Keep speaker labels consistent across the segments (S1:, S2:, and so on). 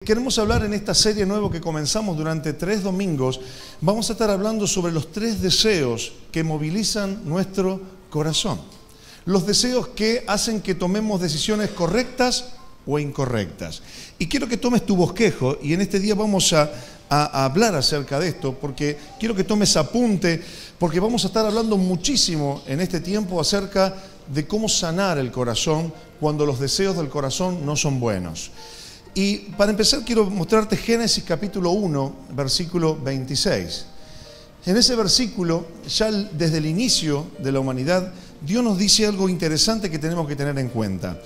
S1: Queremos hablar en esta serie nueva que comenzamos durante 3 domingos. Vamos a estar hablando sobre los 3 deseos que movilizan nuestro corazón. Los deseos que hacen que tomemos decisiones correctas o incorrectas. Y quiero que tomes tu bosquejo y en este día vamos a hablar acerca de esto, porque quiero que tomes apunte, porque vamos a estar hablando muchísimo en este tiempo acerca de cómo sanar el corazón cuando los deseos del corazón no son buenos. Y para empezar quiero mostrarte Génesis capítulo 1, versículo 26. En ese versículo, ya desde el inicio de la humanidad, Dios nos dice algo interesante que tenemos que tener en cuenta.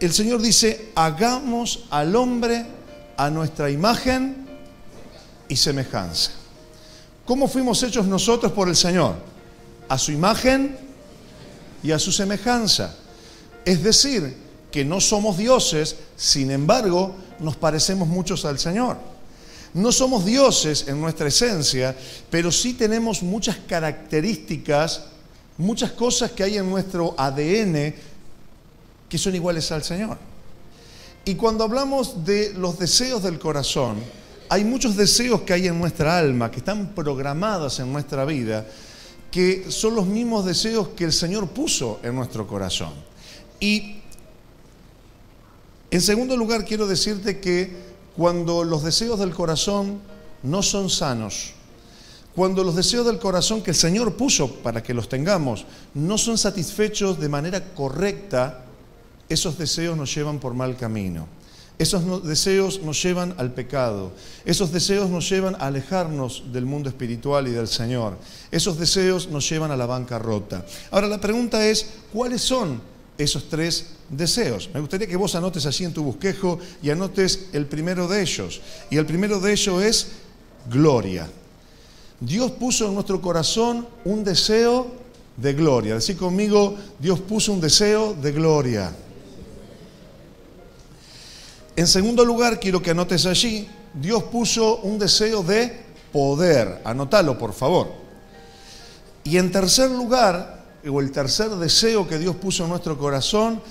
S1: El Señor dice, hagamos al hombre a nuestra imagen y semejanza. ¿Cómo fuimos hechos nosotros por el Señor? A su imagen y a su semejanza. Es decir, que no somos dioses, sin embargo, nos parecemos muchos al Señor. No somos dioses en nuestra esencia, pero sí tenemos muchas características, muchas cosas que hay en nuestro ADN que son iguales al Señor. Y cuando hablamos de los deseos del corazón, hay muchos deseos que hay en nuestra alma, que están programados en nuestra vida, que son los mismos deseos que el Señor puso en nuestro corazón. Y en segundo lugar, quiero decirte que cuando los deseos del corazón no son sanos, cuando los deseos del corazón que el Señor puso para que los tengamos no son satisfechos de manera correcta, esos deseos nos llevan por mal camino. Esos deseos nos llevan al pecado. Esos deseos nos llevan a alejarnos del mundo espiritual y del Señor. Esos deseos nos llevan a la bancarrota. Ahora la pregunta es, ¿cuáles son esos 3 deseos? Me gustaría que vos anotes allí en tu bosquejo y anotes el primero de ellos. Y el primero de ellos es gloria. Dios puso en nuestro corazón un deseo de gloria. Decí conmigo, Dios puso un deseo de gloria. En segundo lugar, quiero que anotes allí, Dios puso un deseo de poder. Anótalo, por favor. Y en tercer lugar, o el tercer deseo que Dios puso en nuestro corazón,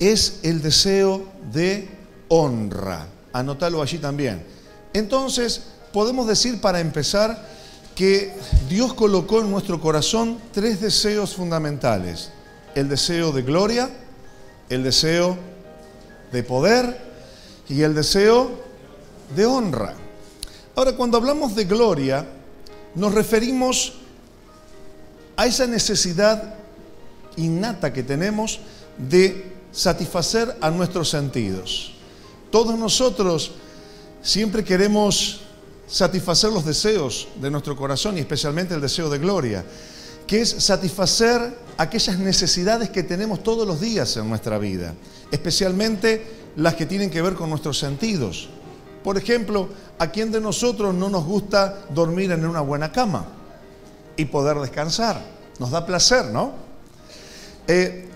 S1: es el deseo de honra. Anótalo allí también. Entonces, podemos decir para empezar que Dios colocó en nuestro corazón 3 deseos fundamentales. El deseo de gloria, el deseo de poder y el deseo de honra. Ahora, cuando hablamos de gloria, nos referimos a esa necesidad innata que tenemos de satisfacer a nuestros sentidos. Todos nosotros siempre queremos satisfacer los deseos de nuestro corazón y especialmente el deseo de gloria, que es satisfacer aquellas necesidades que tenemos todos los días en nuestra vida, especialmente las que tienen que ver con nuestros sentidos. Por ejemplo, ¿a quién de nosotros no nos gusta dormir en una buena cama y poder descansar? Nos da placer, ¿no?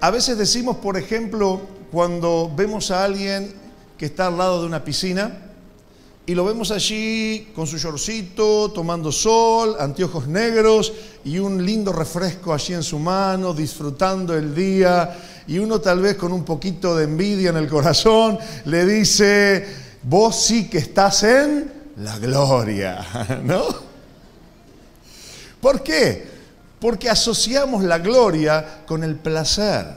S1: A veces decimos, por ejemplo, cuando vemos a alguien que está al lado de una piscina y lo vemos allí con su shortcito, tomando sol, anteojos negros y un lindo refresco allí en su mano, disfrutando el día, y uno tal vez con un poquito de envidia en el corazón le dice, vos sí que estás en la gloria, ¿no? ¿Por qué? Porque asociamos la gloria con el placer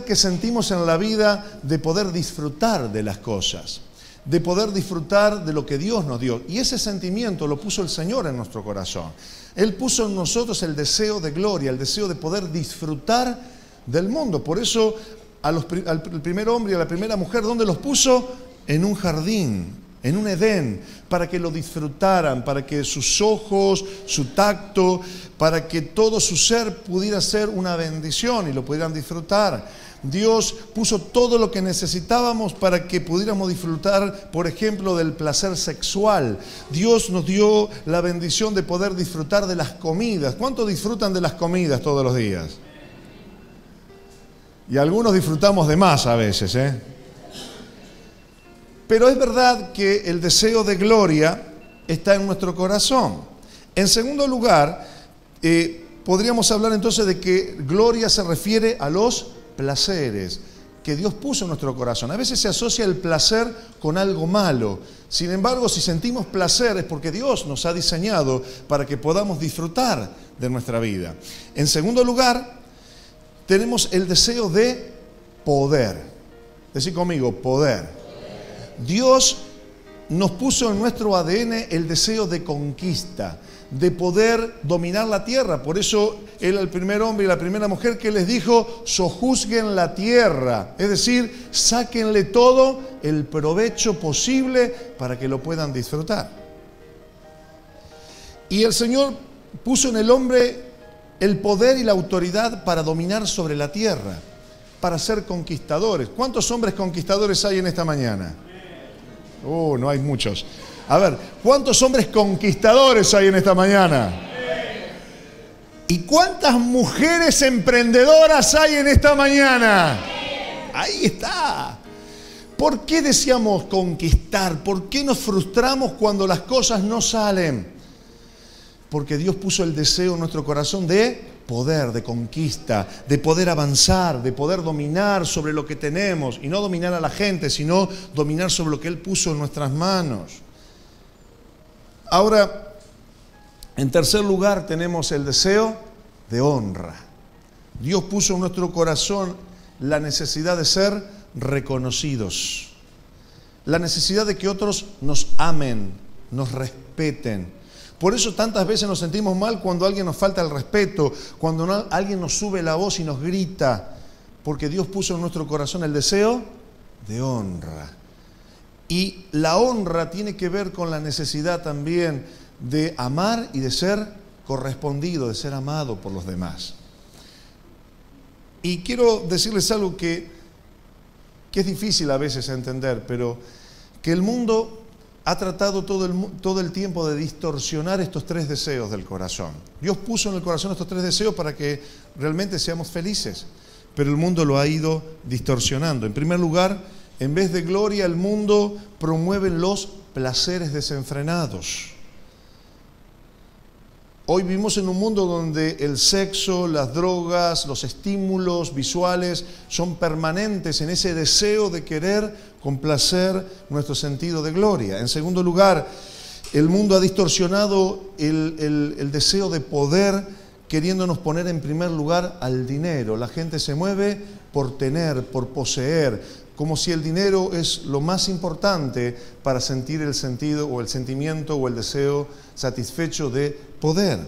S1: que sentimos en la vida de poder disfrutar de las cosas, de poder disfrutar de lo que Dios nos dio. Y ese sentimiento lo puso el Señor en nuestro corazón. Él puso en nosotros el deseo de gloria, el deseo de poder disfrutar del mundo. Por eso al primer hombre y a la primera mujer, ¿dónde los puso? En un jardín, en un Edén, para que lo disfrutaran, para que sus ojos, su tacto, para que todo su ser pudiera ser una bendición y lo pudieran disfrutar. Dios puso todo lo que necesitábamos para que pudiéramos disfrutar, por ejemplo, del placer sexual. Dios nos dio la bendición de poder disfrutar de las comidas. ¿Cuántos disfrutan de las comidas todos los días? Y algunos disfrutamos de más a veces, ¿eh? Pero es verdad que el deseo de gloria está en nuestro corazón. En segundo lugar, podríamos hablar entonces de que gloria se refiere a los placeres. que Dios puso en nuestro corazón. A veces se asocia el placer con algo malo. Sin embargo, si sentimos placer es porque Dios nos ha diseñado para que podamos disfrutar de nuestra vida. En segundo lugar, tenemos el deseo de poder. Decí conmigo, poder. Dios nos puso en nuestro ADN el deseo de conquista, de poder dominar la tierra. Por eso Él, el primer hombre y la primera mujer que les dijo, sojuzguen la tierra. Es decir, sáquenle todo el provecho posible para que lo puedan disfrutar. Y el Señor puso en el hombre el poder y la autoridad para dominar sobre la tierra, para ser conquistadores. ¿Cuántos hombres conquistadores hay en esta mañana? No hay muchos. A ver, ¿cuántos hombres conquistadores hay en esta mañana? ¿Y cuántas mujeres emprendedoras hay en esta mañana? Ahí está. ¿Por qué deseamos conquistar? ¿Por qué nos frustramos cuando las cosas no salen? Porque Dios puso el deseo en nuestro corazón de poder, de conquista, de poder avanzar, de poder dominar sobre lo que tenemos. Y no dominar a la gente, sino dominar sobre lo que Él puso en nuestras manos. Ahora, en tercer lugar tenemos el deseo de honra. Dios puso en nuestro corazón la necesidad de ser reconocidos. La necesidad de que otros nos amen, nos respeten. Por eso tantas veces nos sentimos mal cuando alguien nos falta el respeto, cuando alguien nos sube la voz y nos grita, porque Dios puso en nuestro corazón el deseo de honra. Y la honra tiene que ver con la necesidad también de amar y de ser correspondido, de ser amado por los demás. Y quiero decirles algo que es difícil a veces entender, pero que el mundo ha tratado todo el tiempo de distorsionar estos tres deseos del corazón. Dios puso en el corazón estos tres deseos para que realmente seamos felices, pero el mundo lo ha ido distorsionando. En primer lugar, en vez de gloria, el mundo promueve los placeres desenfrenados. Hoy vivimos en un mundo donde el sexo, las drogas, los estímulos visuales son permanentes en ese deseo de querer complacer nuestro sentido de gloria. En segundo lugar, el mundo ha distorsionado el deseo de poder, queriéndonos poner en primer lugar al dinero. La gente se mueve por tener, por poseer, como si el dinero es lo más importante para sentir el sentido o el sentimiento o el deseo satisfecho de poder.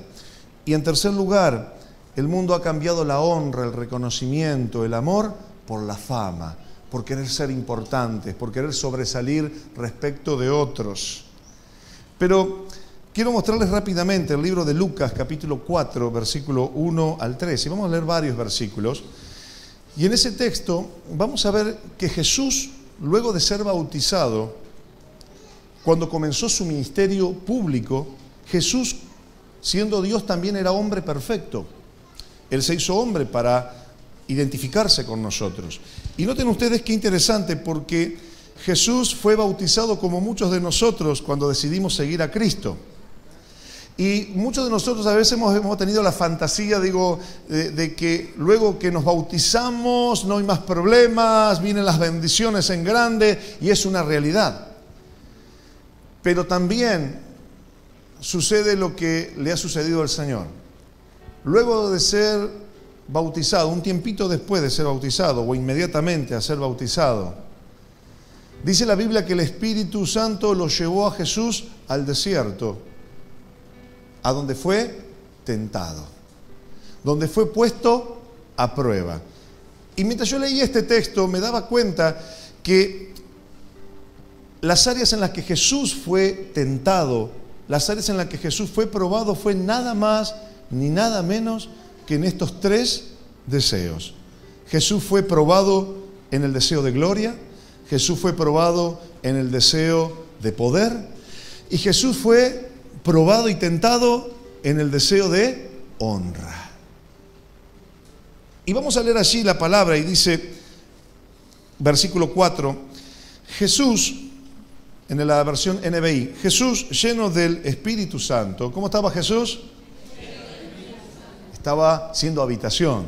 S1: Y en tercer lugar, el mundo ha cambiado la honra, el reconocimiento, el amor por la fama, por querer ser importantes, por querer sobresalir respecto de otros. Pero quiero mostrarles rápidamente el libro de Lucas, capítulo 4, versículo 1 al 3. Y vamos a leer varios versículos. Y en ese texto vamos a ver que Jesús, luego de ser bautizado, cuando comenzó su ministerio público, Jesús, siendo Dios, también era hombre perfecto. Él se hizo hombre para identificarse con nosotros. Y noten ustedes qué interesante, porque Jesús fue bautizado como muchos de nosotros cuando decidimos seguir a Cristo. Y muchos de nosotros a veces hemos tenido la fantasía, de que luego que nos bautizamos no hay más problemas, vienen las bendiciones en grande, y es una realidad. Pero también sucede lo que le ha sucedido al Señor. Luego de ser bautizado, un tiempito después de ser bautizado, o inmediatamente a ser bautizado, dice la Biblia que el Espíritu Santo lo llevó a Jesús al desierto, a donde fue tentado, donde fue puesto a prueba. Y mientras yo leía este texto me daba cuenta que las áreas en las que Jesús fue tentado, las áreas en las que Jesús fue probado, fue nada más ni nada menos que en estos tres deseos. Jesús fue probado en el deseo de gloria, Jesús fue probado en el deseo de poder, y Jesús fue probado y tentado en el deseo de honra. Y vamos a leer allí la palabra y dice, versículo 4, Jesús, en la versión NBI, Jesús lleno del Espíritu Santo. ¿Cómo estaba Jesús? Estaba siendo habitación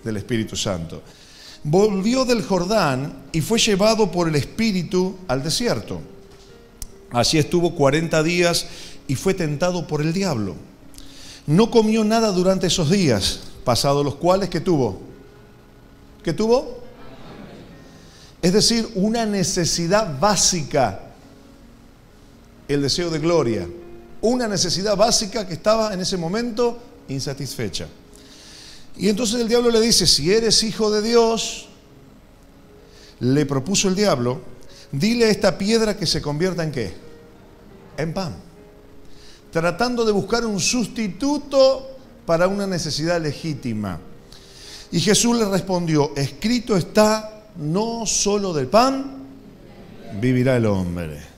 S1: del Espíritu Santo. volvió del Jordán y fue llevado por el Espíritu al desierto. Allí estuvo 40 días y fue tentado por el diablo. No comió nada durante esos días, pasados los cuales, ¿qué tuvo? ¿Qué tuvo? Es decir, una necesidad básica, el deseo de gloria. Una necesidad básica que estaba en ese momento insatisfecha. Y entonces el diablo le dice, si eres hijo de Dios, le propuso el diablo, dile a esta piedra que se convierta en ¿qué? En pan. Tratando de buscar un sustituto para una necesidad legítima. Y Jesús le respondió, escrito está, no solo del pan vivirá el hombre.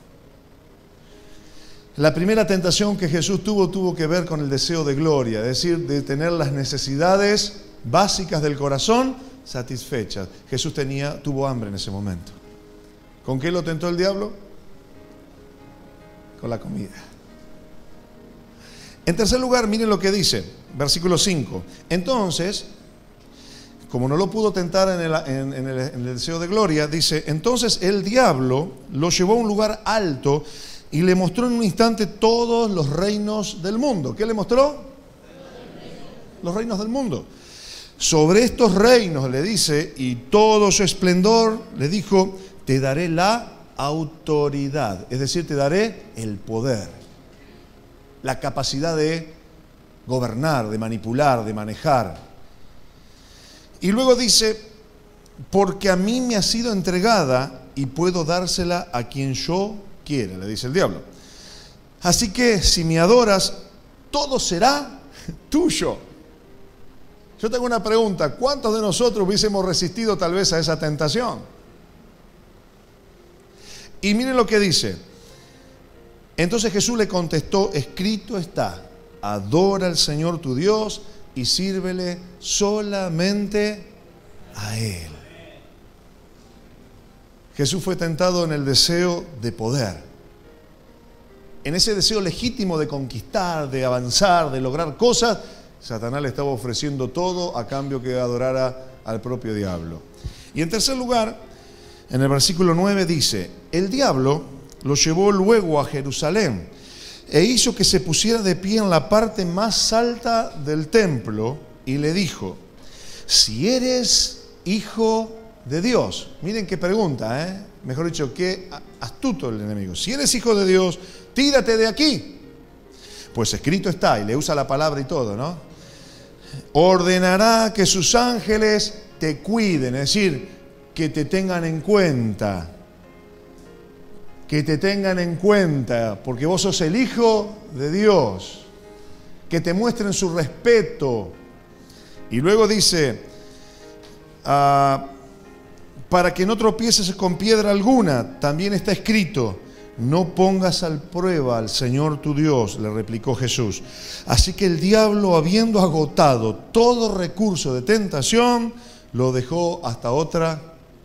S1: La primera tentación que Jesús tuvo que ver con el deseo de gloria, es decir, de tener las necesidades básicas del corazón satisfechas. Jesús tuvo hambre en ese momento. ¿Con qué lo tentó el diablo? Con la comida. En tercer lugar, miren lo que dice, versículo 5. Entonces, como no lo pudo tentar en el deseo de gloria, dice, entonces el diablo lo llevó a un lugar alto y le mostró en un instante todos los reinos del mundo. ¿Qué le mostró? Los reinos del mundo. Sobre estos reinos, le dice, y todo su esplendor, le dijo, te daré la autoridad. Es decir, te daré el poder, la capacidad de gobernar, de manipular, de manejar. Y luego dice, porque a mí me ha sido entregada y puedo dársela a quien yo quiera, le dice el diablo. Así que si me adoras, todo será tuyo. Yo tengo una pregunta, ¿cuántos de nosotros hubiésemos resistido tal vez a esa tentación? Y miren lo que dice. Entonces Jesús le contestó, escrito está, adora al Señor tu Dios y sírvele solamente a Él. Jesús fue tentado en el deseo de poder, en ese deseo legítimo de conquistar, de avanzar, de lograr cosas. Satanás le estaba ofreciendo todo a cambio que adorara al propio diablo. Y en tercer lugar, en el versículo 9 dice, el diablo lo llevó luego a Jerusalén e hizo que se pusiera de pie en la parte más alta del templo y le dijo, si eres hijo de Dios. Miren qué pregunta, mejor dicho, qué astuto el enemigo. Si eres hijo de Dios, tírate de aquí. Pues escrito está, y le usa la palabra y todo, ¿no? Ordenará que sus ángeles te cuiden, es decir, que te tengan en cuenta. Que te tengan en cuenta, porque vos sos el Hijo de Dios. Que te muestren su respeto. Y luego dice, para que no tropieces con piedra alguna, también está escrito, no pongas a prueba al Señor tu Dios, le replicó Jesús. Así que el diablo, habiendo agotado todo recurso de tentación, lo dejó hasta otra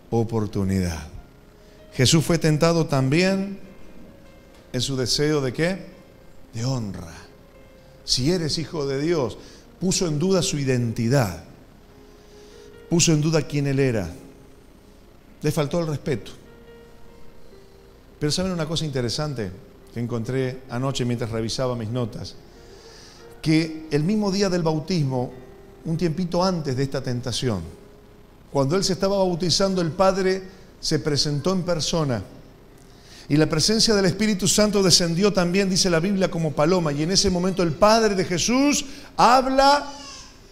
S1: oportunidad. Jesús fue tentado también en su deseo ¿de qué? De honra. Si eres hijo de Dios, puso en duda su identidad, puso en duda quién él era, le faltó el respeto. Pero ¿saben una cosa interesante que encontré anoche mientras revisaba mis notas? Que el mismo día del bautismo, un tiempito antes de esta tentación, cuando él se estaba bautizando, el Padre se presentó en persona y la presencia del Espíritu Santo descendió también, dice la Biblia, como paloma. Y en ese momento el Padre de Jesús habla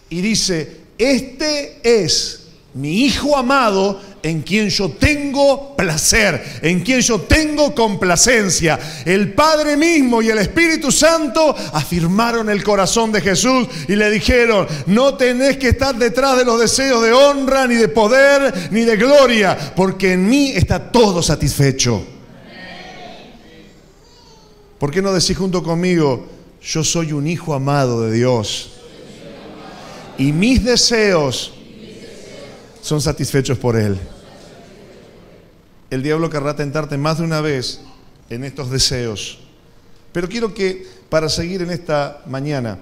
S1: y dice, este es mi Hijo amado en quien yo tengo placer, en quien yo tengo complacencia. El Padre mismo y el Espíritu Santo afirmaron el corazón de Jesús y le dijeron, no tenés que estar detrás de los deseos de honra, ni de poder, ni de gloria, porque en mí está todo satisfecho. ¿Por qué no decís junto conmigo, yo soy un hijo amado de Dios y mis deseos son satisfechos por Él? El diablo querrá tentarte más de una vez en estos deseos. Pero quiero que, para seguir en esta mañana,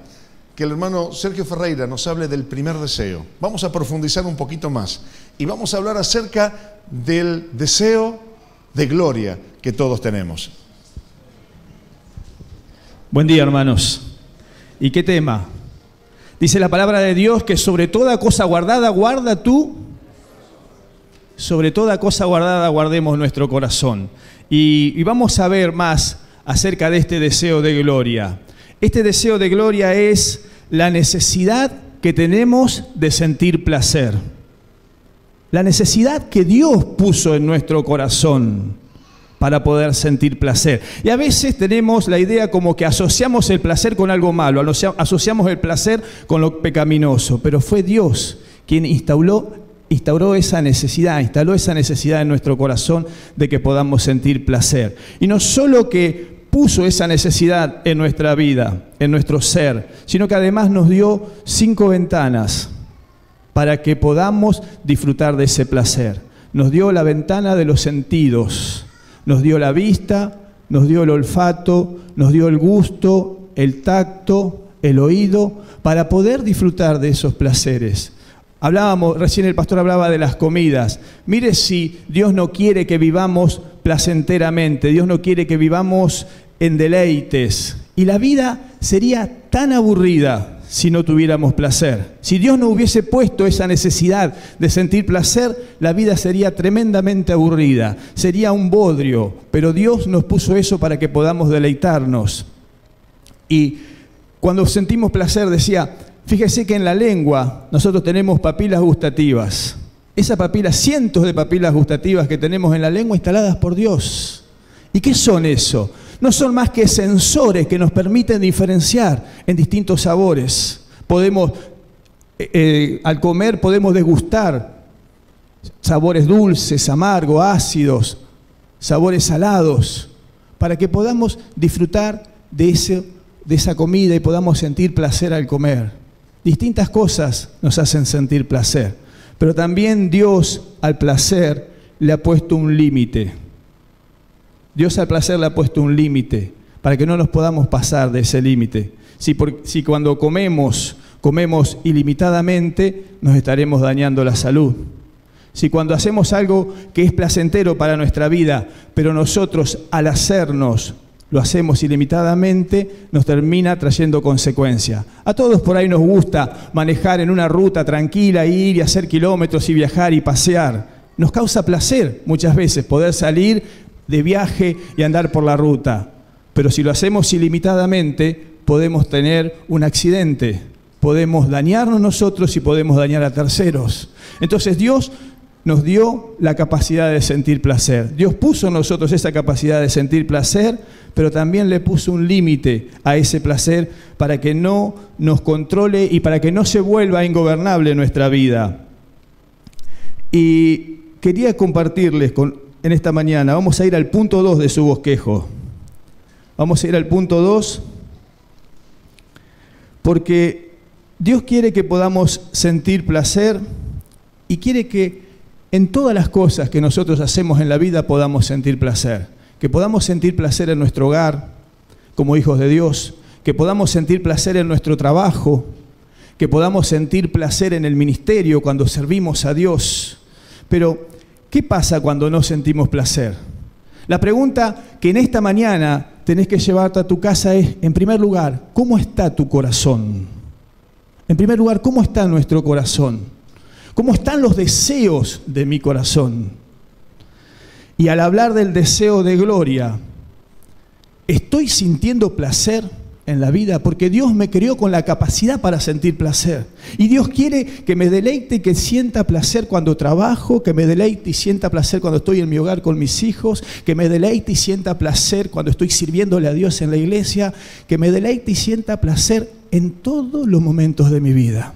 S1: que el hermano Sergio Ferreira nos hable del primer deseo. Vamos a profundizar un poquito más y vamos a hablar acerca del deseo de gloria que todos tenemos.
S2: Buen día, hermanos. ¿Y qué tema? Dice la palabra de Dios que sobre toda cosa guardada, guarda tú. Sobre toda cosa guardada, guardemos nuestro corazón. Y vamos a ver más acerca de este deseo de gloria. Este deseo de gloria es la necesidad que tenemos de sentir placer. La necesidad que Dios puso en nuestro corazón para poder sentir placer. Y a veces tenemos la idea como que asociamos el placer con algo malo, asociamos el placer con lo pecaminoso, pero fue Dios quien instaló esa necesidad, instaló esa necesidad en nuestro corazón de que podamos sentir placer. Y no solo que puso esa necesidad en nuestra vida, en nuestro ser, sino que además nos dio 5 ventanas para que podamos disfrutar de ese placer. Nos dio la ventana de los sentidos, nos dio la vista, nos dio el olfato, nos dio el gusto, el tacto, el oído, para poder disfrutar de esos placeres. Recién el pastor hablaba de las comidas. Mire si Dios no quiere que vivamos placenteramente, Dios no quiere que vivamos en deleites. Y la vida sería tan aburrida si no tuviéramos placer. Si Dios no hubiese puesto esa necesidad de sentir placer, la vida sería tremendamente aburrida, sería un bodrio, pero Dios nos puso eso para que podamos deleitarnos. Y cuando sentimos placer, decía, fíjese que en la lengua nosotros tenemos papilas gustativas. Esas papilas, cientos de papilas gustativas que tenemos en la lengua instaladas por Dios. ¿Y qué son eso? No son más que sensores que nos permiten diferenciar en distintos sabores. Al comer podemos degustar sabores dulces, amargos, ácidos, sabores salados, para que podamos disfrutar de esa comida y podamos sentir placer al comer. Distintas cosas nos hacen sentir placer, pero también Dios al placer le ha puesto un límite. Dios al placer le ha puesto un límite para que no nos podamos pasar de ese límite. Si cuando comemos ilimitadamente, nos estaremos dañando la salud. Si cuando hacemos algo que es placentero para nuestra vida, pero nosotros al hacernos lo hacemos ilimitadamente, nos termina trayendo consecuencias. A todos por ahí nos gusta manejar en una ruta tranquila, ir y hacer kilómetros y viajar y pasear. Nos causa placer muchas veces poder salir de viaje y andar por la ruta. Pero si lo hacemos ilimitadamente, podemos tener un accidente, podemos dañarnos nosotros y podemos dañar a terceros. Entonces Dios nos dio la capacidad de sentir placer. Dios puso en nosotros esa capacidad de sentir placer, pero también le puso un límite a ese placer para que no nos controle y para que no se vuelva ingobernable nuestra vida. Y quería compartirles en esta mañana, vamos a ir al punto 2 de su bosquejo. Vamos a ir al punto 2, porque Dios quiere que podamos sentir placer y quiere que en todas las cosas que nosotros hacemos en la vida podamos sentir placer. Que podamos sentir placer en nuestro hogar, como hijos de Dios, que podamos sentir placer en nuestro trabajo, que podamos sentir placer en el ministerio cuando servimos a Dios. Pero ¿qué pasa cuando no sentimos placer? La pregunta que en esta mañana tenés que llevarte a tu casa es, en primer lugar, ¿cómo está tu corazón? En primer lugar, ¿cómo está nuestro corazón? ¿Cómo están los deseos de mi corazón? Y al hablar del deseo de gloria, ¿estoy sintiendo placer en la vida? Porque Dios me creó con la capacidad para sentir placer. Y Dios quiere que me deleite y que sienta placer cuando trabajo, que me deleite y sienta placer cuando estoy en mi hogar con mis hijos, que me deleite y sienta placer cuando estoy sirviéndole a Dios en la iglesia, que me deleite y sienta placer en todos los momentos de mi vida.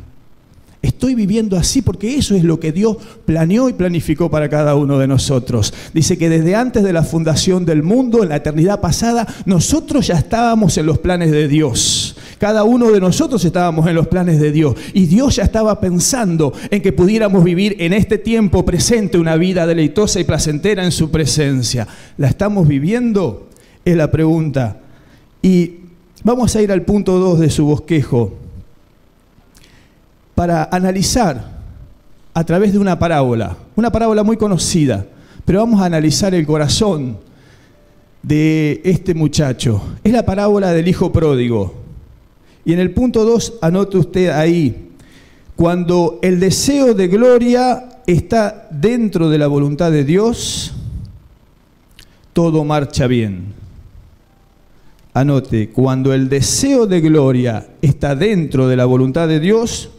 S2: Estoy viviendo así porque eso es lo que Dios planeó y planificó para cada uno de nosotros. Dice que desde antes de la fundación del mundo, en la eternidad pasada, nosotros ya estábamos en los planes de Dios. Cada uno de nosotros estábamos en los planes de Dios. Y Dios ya estaba pensando en que pudiéramos vivir en este tiempo presente una vida deleitosa y placentera en su presencia. ¿La estamos viviendo? Es la pregunta. Y vamos a ir al punto 2 de su bosquejo. para analizar a través de una parábola muy conocida, pero vamos a analizar el corazón de este muchacho. Es la parábola del hijo pródigo. Y en el punto 2, anote usted ahí, cuando el deseo de gloria está dentro de la voluntad de Dios, todo marcha bien. Anote, cuando el deseo de gloria está dentro de la voluntad de Dios,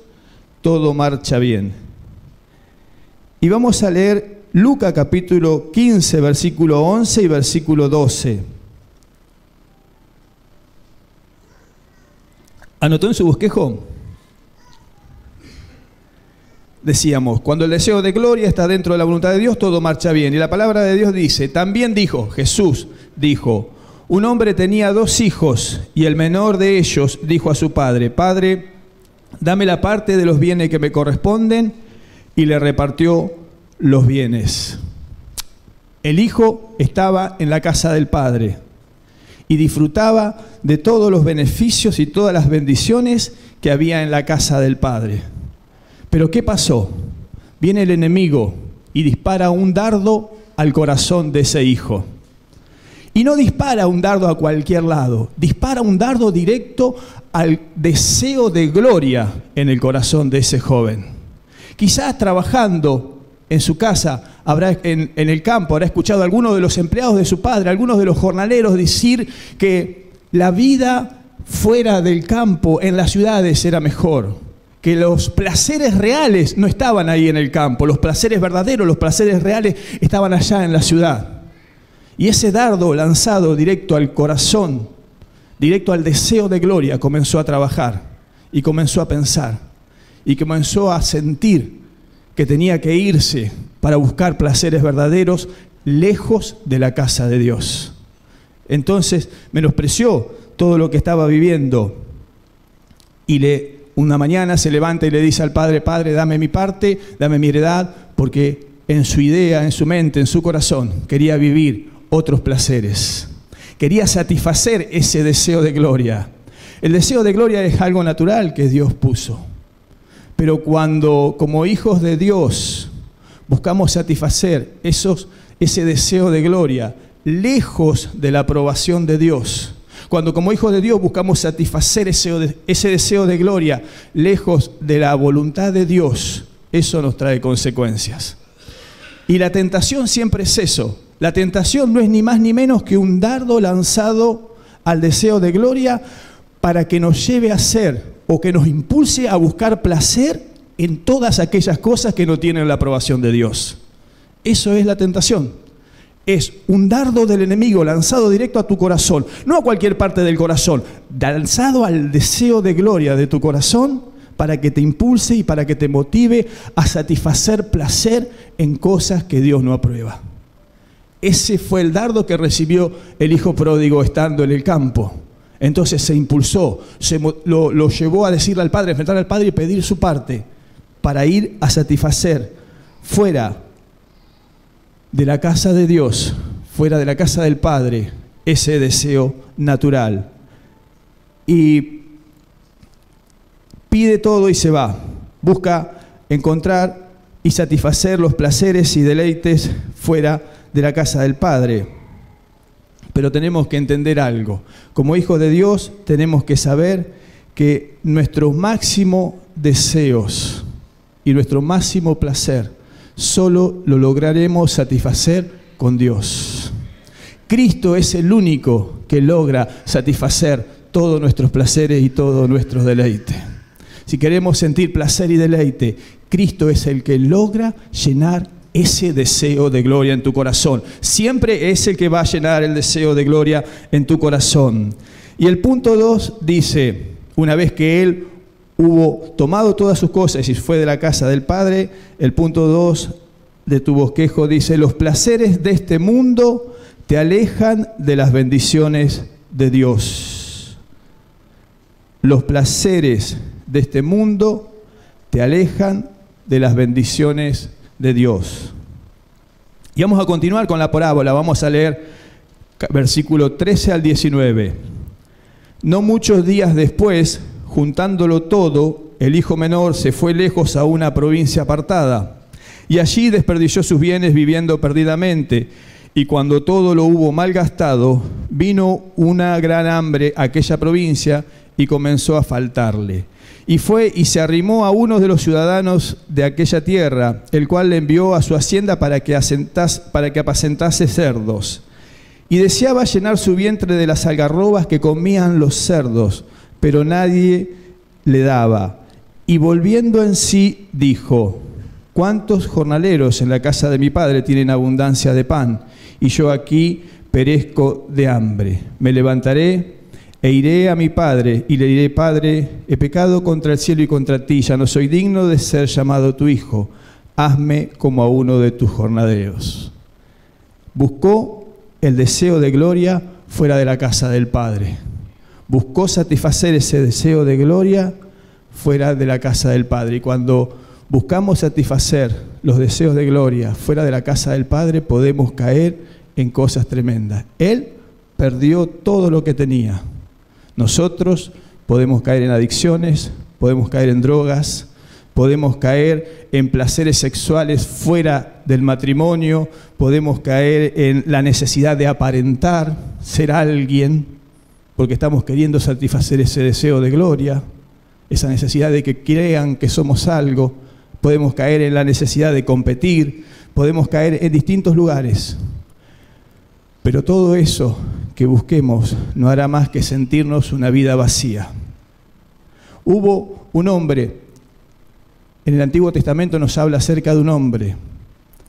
S2: todo marcha bien. Y vamos a leer Lucas capítulo 15, versículo 11 y versículo 12. ¿Anotó en su bosquejo? Decíamos, cuando el deseo de gloria está dentro de la voluntad de Dios, todo marcha bien. Y la palabra de Dios dice, también dijo, Jesús dijo, un hombre tenía 2 hijos, y el menor de ellos dijo a su padre, Padre, dame la parte de los bienes que me corresponden, y le repartió los bienes. El hijo estaba en la casa del padre y disfrutaba de todos los beneficios y todas las bendiciones que había en la casa del padre. Pero ¿qué pasó? Viene el enemigo y dispara un dardo al corazón de ese hijo. Y no dispara un dardo a cualquier lado, dispara un dardo directo al deseo de gloria en el corazón de ese joven. Quizás trabajando en su casa, en el campo, habrá escuchado a algunos de los empleados de su padre, algunos de los jornaleros decir que la vida fuera del campo, en las ciudades, era mejor. Que los placeres reales no estaban ahí en el campo, los placeres verdaderos, los placeres reales estaban allá en la ciudad. Y ese dardo lanzado directo al corazón, directo al deseo de gloria, comenzó a trabajar y comenzó a pensar. Y comenzó a sentir que tenía que irse para buscar placeres verdaderos lejos de la casa de Dios. Entonces menospreció todo lo que estaba viviendo y una mañana se levanta y le dice al padre, Padre, dame mi parte, dame mi heredad, porque en su idea, en su mente, en su corazón, quería vivir otros placeres. Quería satisfacer ese deseo de gloria. El deseo de gloria es algo natural que Dios puso. Pero cuando, como hijos de Dios, buscamos satisfacer ese deseo de gloria lejos de la aprobación de Dios, cuando como hijos de Dios buscamos satisfacer ese deseo de gloria lejos de la voluntad de Dios, eso nos trae consecuencias. Y la tentación siempre es eso. La tentación no es ni más ni menos que un dardo lanzado al deseo de gloria para que nos lleve a hacer o que nos impulse a buscar placer en todas aquellas cosas que no tienen la aprobación de Dios. Eso es la tentación. Es un dardo del enemigo lanzado directo a tu corazón, no a cualquier parte del corazón, lanzado al deseo de gloria de tu corazón para que te impulse y para que te motive a satisfacer placer en cosas que Dios no aprueba. Ese fue el dardo que recibió el hijo pródigo estando en el campo. Entonces se impulsó, lo llevó a decirle al padre, enfrentar al padre y pedir su parte para ir a satisfacer fuera de la casa de Dios, fuera de la casa del Padre, ese deseo natural. Y pide todo y se va. Busca encontrar y satisfacer los placeres y deleites fuera de la casa del Padre. Pero tenemos que entender algo. Como hijos de Dios tenemos que saber que nuestros máximos deseos y nuestro máximo placer solo lo lograremos satisfacer con Dios. Cristo es el único que logra satisfacer todos nuestros placeres y todos nuestros deleites. Si queremos sentir placer y deleite, Cristo es el que logra llenar ese deseo de gloria en tu corazón. Siempre es el que va a llenar el deseo de gloria en tu corazón. Y el punto 2 dice, una vez que Él hubo tomado todas sus cosas y fue de la casa del Padre, el punto 2 de tu bosquejo dice, los placeres de este mundo te alejan de las bendiciones de Dios. Los placeres de este mundo te alejan de las bendiciones de Dios. Y vamos a continuar con la parábola, vamos a leer versículo 13 al 19. No muchos días después, juntándolo todo, el hijo menor se fue lejos a una provincia apartada, y allí desperdició sus bienes viviendo perdidamente. Y cuando todo lo hubo malgastado, vino una gran hambre a aquella provincia y comenzó a faltarle. Y fue y se arrimó a uno de los ciudadanos de aquella tierra, el cual le envió a su hacienda para que apacentase cerdos. Y deseaba llenar su vientre de las algarrobas que comían los cerdos, pero nadie le daba. Y volviendo en sí, dijo: ¿cuántos jornaleros en la casa de mi padre tienen abundancia de pan? Y yo aquí perezco de hambre. Me levantaré e iré a mi padre y le diré: Padre, he pecado contra el cielo y contra ti, ya no soy digno de ser llamado tu hijo. Hazme como a uno de tus jornaleros. Buscó el deseo de gloria fuera de la casa del Padre. Buscó satisfacer ese deseo de gloria fuera de la casa del Padre. Y cuando buscamos satisfacer los deseos de gloria fuera de la casa del Padre, podemos caer en cosas tremendas. Él perdió todo lo que tenía. Nosotros podemos caer en adicciones, podemos caer en drogas, podemos caer en placeres sexuales fuera del matrimonio, podemos caer en la necesidad de aparentar ser alguien, porque estamos queriendo satisfacer ese deseo de gloria, esa necesidad de que crean que somos algo. Podemos caer en la necesidad de competir, podemos caer en distintos lugares. Pero todo eso que busquemos no hará más que sentirnos una vida vacía. Hubo un hombre, en el Antiguo Testamento nos habla acerca de un hombre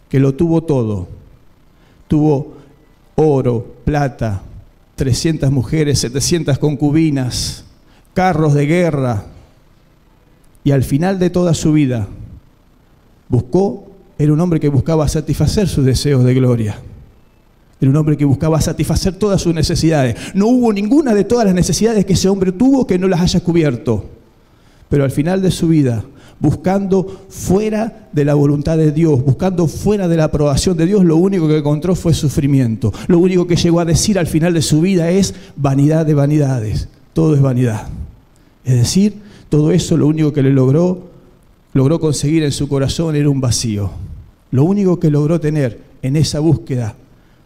S2: que lo tuvo todo. Tuvo oro, plata, 300 mujeres, 700 concubinas, carros de guerra. Y al final de toda su vida, era un hombre que buscaba satisfacer sus deseos de gloria. Era un hombre que buscaba satisfacer todas sus necesidades. No hubo ninguna de todas las necesidades que ese hombre tuvo que no las haya cubierto. Pero al final de su vida, buscando fuera de la voluntad de Dios, buscando fuera de la aprobación de Dios, lo único que encontró fue sufrimiento. Lo único que llegó a decir al final de su vida es: vanidad de vanidades, todo es vanidad. Es decir, todo eso lo único que le logró conseguir en su corazón era un vacío. Lo único que logró tener en esa búsqueda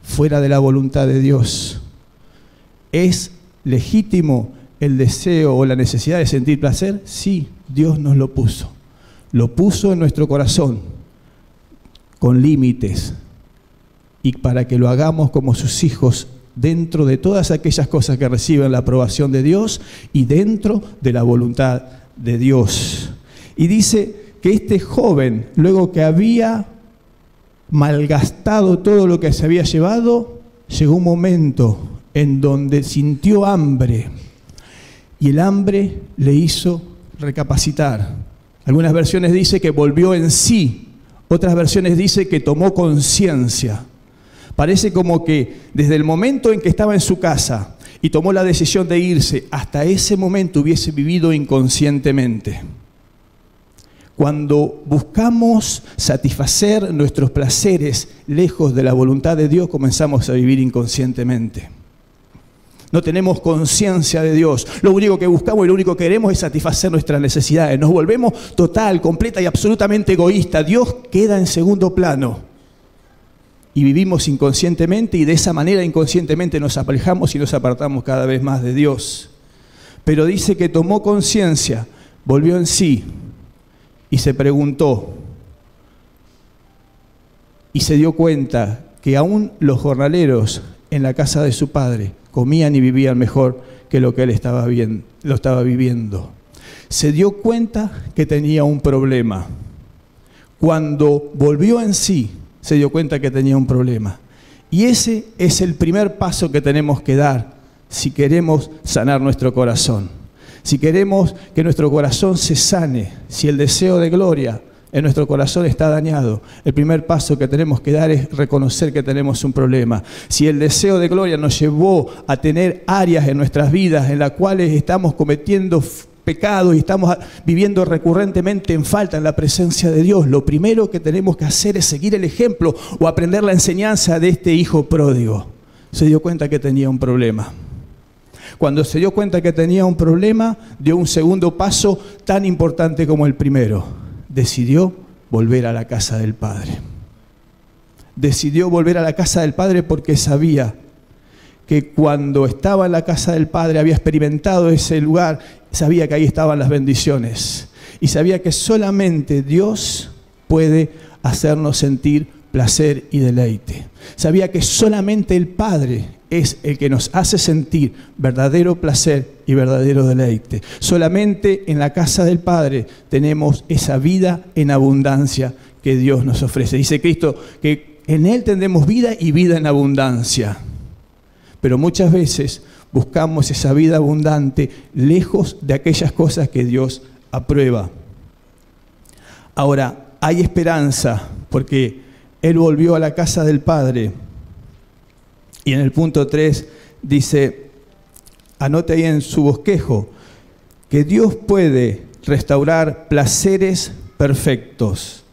S2: fuera de la voluntad de Dios. ¿Es legítimo el deseo o la necesidad de sentir placer? Sí, Dios nos lo puso. Lo puso en nuestro corazón, con límites, y para que lo hagamos como sus hijos, dentro de todas aquellas cosas que reciben la aprobación de Dios y dentro de la voluntad de Dios. Y dice que este joven, luego que había malgastado todo lo que se había llevado, llegó un momento en donde sintió hambre, y el hambre le hizo recapacitar. Algunas versiones dicen que volvió en sí, otras versiones dicen que tomó conciencia. Parece como que desde el momento en que estaba en su casa y tomó la decisión de irse, hasta ese momento hubiese vivido inconscientemente. Cuando buscamos satisfacer nuestros placeres lejos de la voluntad de Dios, comenzamos a vivir inconscientemente. No tenemos conciencia de Dios. Lo único que buscamos y lo único que queremos es satisfacer nuestras necesidades. Nos volvemos total, completa y absolutamente egoístas. Dios queda en segundo plano. Y vivimos inconscientemente, y de esa manera inconscientemente nos alejamos y nos apartamos cada vez más de Dios. Pero dice que tomó conciencia, volvió en sí y se preguntó. Y se dio cuenta que aún los jornaleros en la casa de su padre comían y vivían mejor que lo que él estaba viviendo. Se dio cuenta que tenía un problema. Cuando volvió en sí, se dio cuenta que tenía un problema. Y ese es el primer paso que tenemos que dar si queremos sanar nuestro corazón. Si queremos que nuestro corazón se sane, si el deseo de gloria en nuestro corazón está dañado, el primer paso que tenemos que dar es reconocer que tenemos un problema. Si el deseo de gloria nos llevó a tener áreas en nuestras vidas en las cuales estamos cometiendo pecados y estamos viviendo recurrentemente en falta en la presencia de Dios, lo primero que tenemos que hacer es seguir el ejemplo o aprender la enseñanza de este hijo pródigo. Se dio cuenta que tenía un problema. Cuando se dio cuenta que tenía un problema, dio un segundo paso tan importante como el primero. Decidió volver a la casa del Padre. Decidió volver a la casa del Padre porque sabía que cuando estaba en la casa del Padre había experimentado ese lugar, sabía que ahí estaban las bendiciones. Y sabía que solamente Dios puede hacernos sentir placer y deleite. Sabía que solamente el Padre es el que nos hace sentir verdadero placer y verdadero deleite. Solamente en la casa del Padre tenemos esa vida en abundancia que Dios nos ofrece. Dice Cristo que en Él tendremos vida y vida en abundancia. Pero muchas veces buscamos esa vida abundante lejos de aquellas cosas que Dios aprueba. Ahora, hay esperanza porque Él volvió a la casa del Padre. Y en el punto 3 dice, anote ahí en su bosquejo, que Dios puede restaurar placeres perfectos.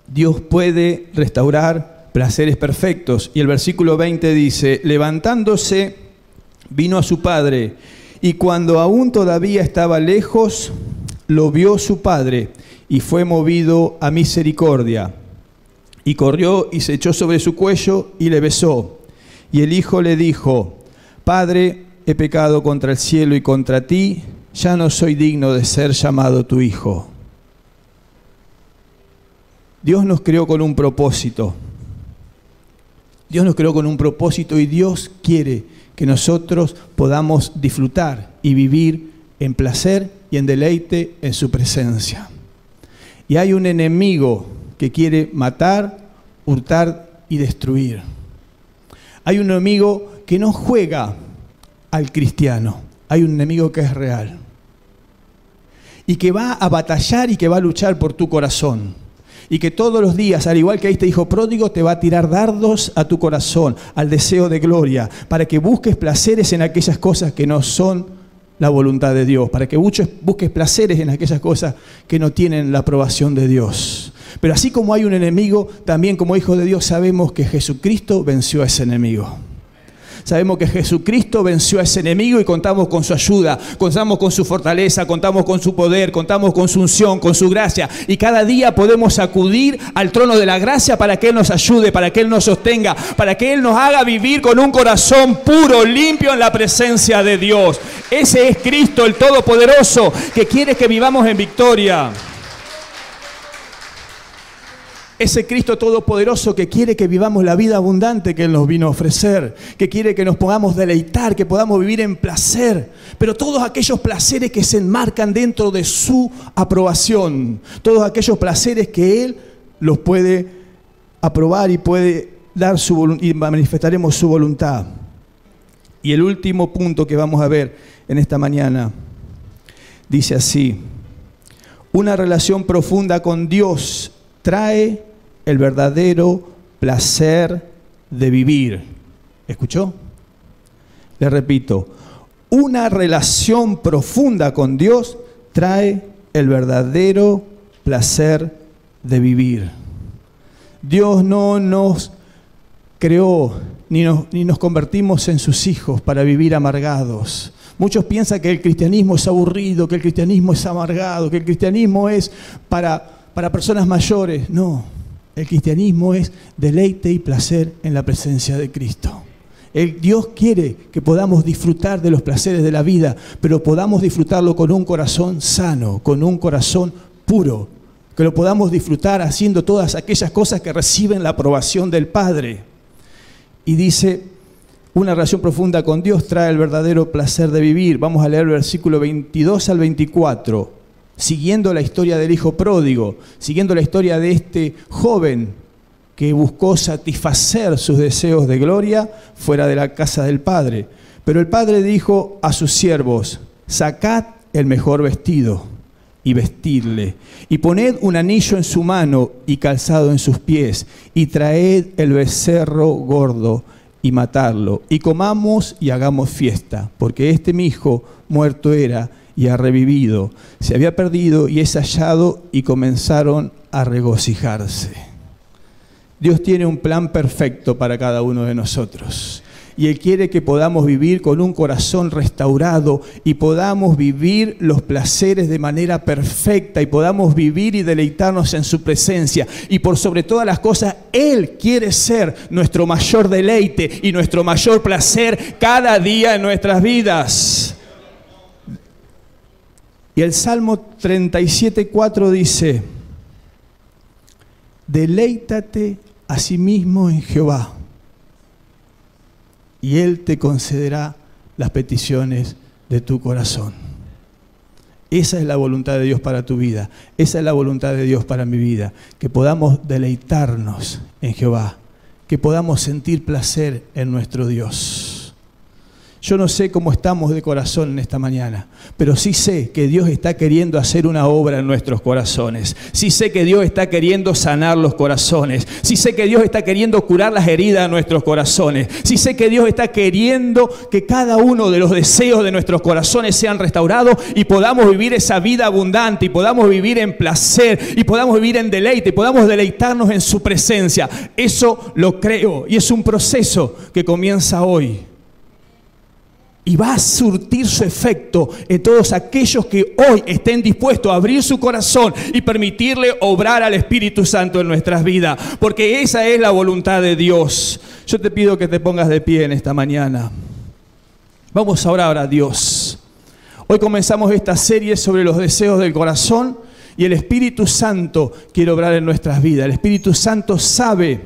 S2: Dios puede restaurar placeres perfectos. Y el versículo 20 dice, levantándose, vino a su padre, y cuando aún todavía estaba lejos, lo vio su padre, y fue movido a misericordia. Y corrió y se echó sobre su cuello y le besó. Y el hijo le dijo, Padre, he pecado contra el cielo y contra ti, ya no soy digno de ser llamado tu hijo. Dios nos creó con un propósito. Dios nos creó con un propósito y Dios quiere que nosotros podamos disfrutar y vivir en placer y en deleite en su presencia. Y hay un enemigo que quiere matar, hurtar y destruir. Hay un enemigo que no juega al cristiano. Hay un enemigo que es real. Y que va a batallar y que va a luchar por tu corazón. Y que todos los días, al igual que este hijo pródigo, te va a tirar dardos a tu corazón, al deseo de gloria, para que busques placeres en aquellas cosas que no son la voluntad de Dios, para que busques placeres en aquellas cosas que no tienen la aprobación de Dios. Pero así como hay un enemigo, también como hijos de Dios sabemos que Jesucristo venció a ese enemigo. Sabemos que Jesucristo venció a ese enemigo y contamos con su ayuda, contamos con su fortaleza, contamos con su poder, contamos con su unción, con su gracia. Y cada día podemos acudir al trono de la gracia para que Él nos ayude, para que Él nos sostenga, para que Él nos haga vivir con un corazón puro, limpio en la presencia de Dios. Ese es Cristo, el Todopoderoso, que quiere que vivamos en victoria. Ese Cristo todopoderoso que quiere que vivamos la vida abundante que Él nos vino a ofrecer, que quiere que nos podamos deleitar, que podamos vivir en placer, pero todos aquellos placeres que se enmarcan dentro de su aprobación, todos aquellos placeres que Él los puede aprobar y puede dar su voluntad, y manifestaremos su voluntad. Y el último punto que vamos a ver en esta mañana dice así: una relación profunda con Dios trae el verdadero placer de vivir. ¿Escuchó? Le repito, una relación profunda con Dios trae el verdadero placer de vivir. Dios no nos creó ni nos convertimos en sus hijos para vivir amargados. Muchos piensan que el cristianismo es aburrido, que el cristianismo es amargado, que el cristianismo es para personas mayores. No, el cristianismo es deleite y placer en la presencia de Cristo. Dios quiere que podamos disfrutar de los placeres de la vida, pero podamos disfrutarlo con un corazón sano, con un corazón puro, que lo podamos disfrutar haciendo todas aquellas cosas que reciben la aprobación del Padre. Y dice, una relación profunda con Dios trae el verdadero placer de vivir. Vamos a leer el versículo 22 al 24. Siguiendo la historia del hijo pródigo, siguiendo la historia de este joven que buscó satisfacer sus deseos de gloria fuera de la casa del padre. Pero el padre dijo a sus siervos: sacad el mejor vestido y vestidle, y poned un anillo en su mano y calzado en sus pies, y traed el becerro gordo y matadlo, y comamos y hagamos fiesta, porque este mi hijo muerto era y ha revivido, se había perdido y es hallado, y comenzaron a regocijarse. Dios tiene un plan perfecto para cada uno de nosotros. Y Él quiere que podamos vivir con un corazón restaurado y podamos vivir los placeres de manera perfecta y podamos vivir y deleitarnos en su presencia. Y por sobre todas las cosas, Él quiere ser nuestro mayor deleite y nuestro mayor placer cada día en nuestras vidas. Y el Salmo 37:4 dice: deleítate a sí mismo en Jehová, y Él te concederá las peticiones de tu corazón. Esa es la voluntad de Dios para tu vida. Esa es la voluntad de Dios para mi vida. Que podamos deleitarnos en Jehová. Que podamos sentir placer en nuestro Dios. Yo no sé cómo estamos de corazón en esta mañana, pero sí sé que Dios está queriendo hacer una obra en nuestros corazones. Sí sé que Dios está queriendo sanar los corazones. Sí sé que Dios está queriendo curar las heridas de nuestros corazones. Sí sé que Dios está queriendo que cada uno de los deseos de nuestros corazones sean restaurados y podamos vivir esa vida abundante y podamos vivir en placer y podamos vivir en deleite y podamos deleitarnos en su presencia. Eso lo creo y es un proceso que comienza hoy. Y va a surtir su efecto en todos aquellos que hoy estén dispuestos a abrir su corazón y permitirle obrar al Espíritu Santo en nuestras vidas. Porque esa es la voluntad de Dios. Yo te pido que te pongas de pie en esta mañana. Vamos a orar a Dios. Hoy comenzamos esta serie sobre los deseos del corazón y el Espíritu Santo quiere obrar en nuestras vidas. El Espíritu Santo sabe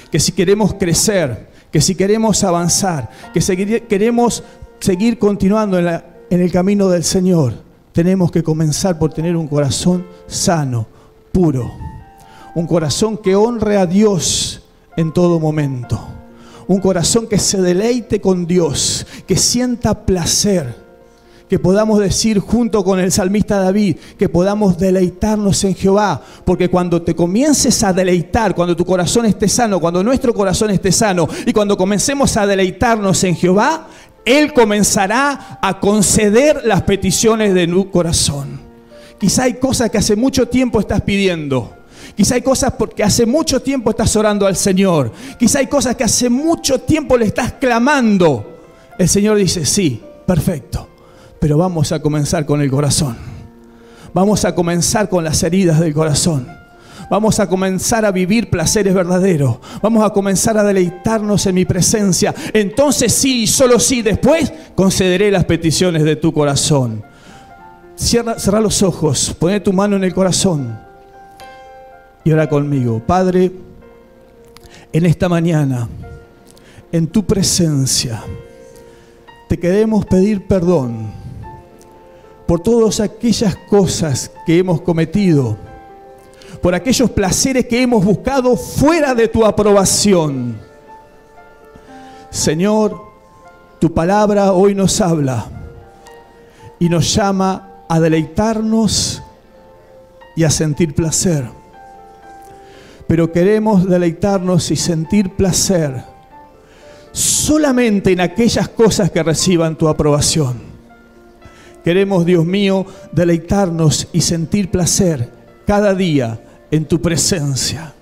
S2: que si queremos crecer, que si queremos avanzar, que si queremos seguir continuando en el camino del Señor, tenemos que comenzar por tener un corazón sano, puro. Un corazón que honre a Dios en todo momento. Un corazón que se deleite con Dios, que sienta placer. Que podamos decir junto con el salmista David, que podamos deleitarnos en Jehová. Porque cuando te comiences a deleitar, cuando tu corazón esté sano, cuando nuestro corazón esté sano, y cuando comencemos a deleitarnos en Jehová, Él comenzará a conceder las peticiones de tu corazón. Quizá hay cosas que hace mucho tiempo estás pidiendo. Quizá hay cosas porque hace mucho tiempo estás orando al Señor. Quizá hay cosas que hace mucho tiempo le estás clamando. El Señor dice, sí, perfecto. Pero vamos a comenzar con el corazón. Vamos a comenzar con las heridas del corazón. Vamos a comenzar a vivir placeres verdaderos. Vamos a comenzar a deleitarnos en mi presencia. Entonces sí, y solo sí, después concederé las peticiones de tu corazón. Cerra los ojos, pon tu mano en el corazón y ora conmigo. Padre, en esta mañana, en tu presencia, te queremos pedir perdón por todas aquellas cosas que hemos cometido, por aquellos placeres que hemos buscado fuera de tu aprobación. Señor, tu palabra hoy nos habla y nos llama a deleitarnos y a sentir placer. Pero queremos deleitarnos y sentir placer solamente en aquellas cosas que reciban tu aprobación. Queremos, Dios mío, deleitarnos y sentir placer cada día en tu presencia.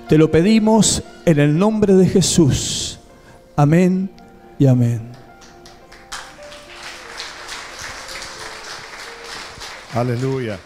S2: Te lo pedimos en el nombre de Jesús. Amén y amén.
S1: Aleluya.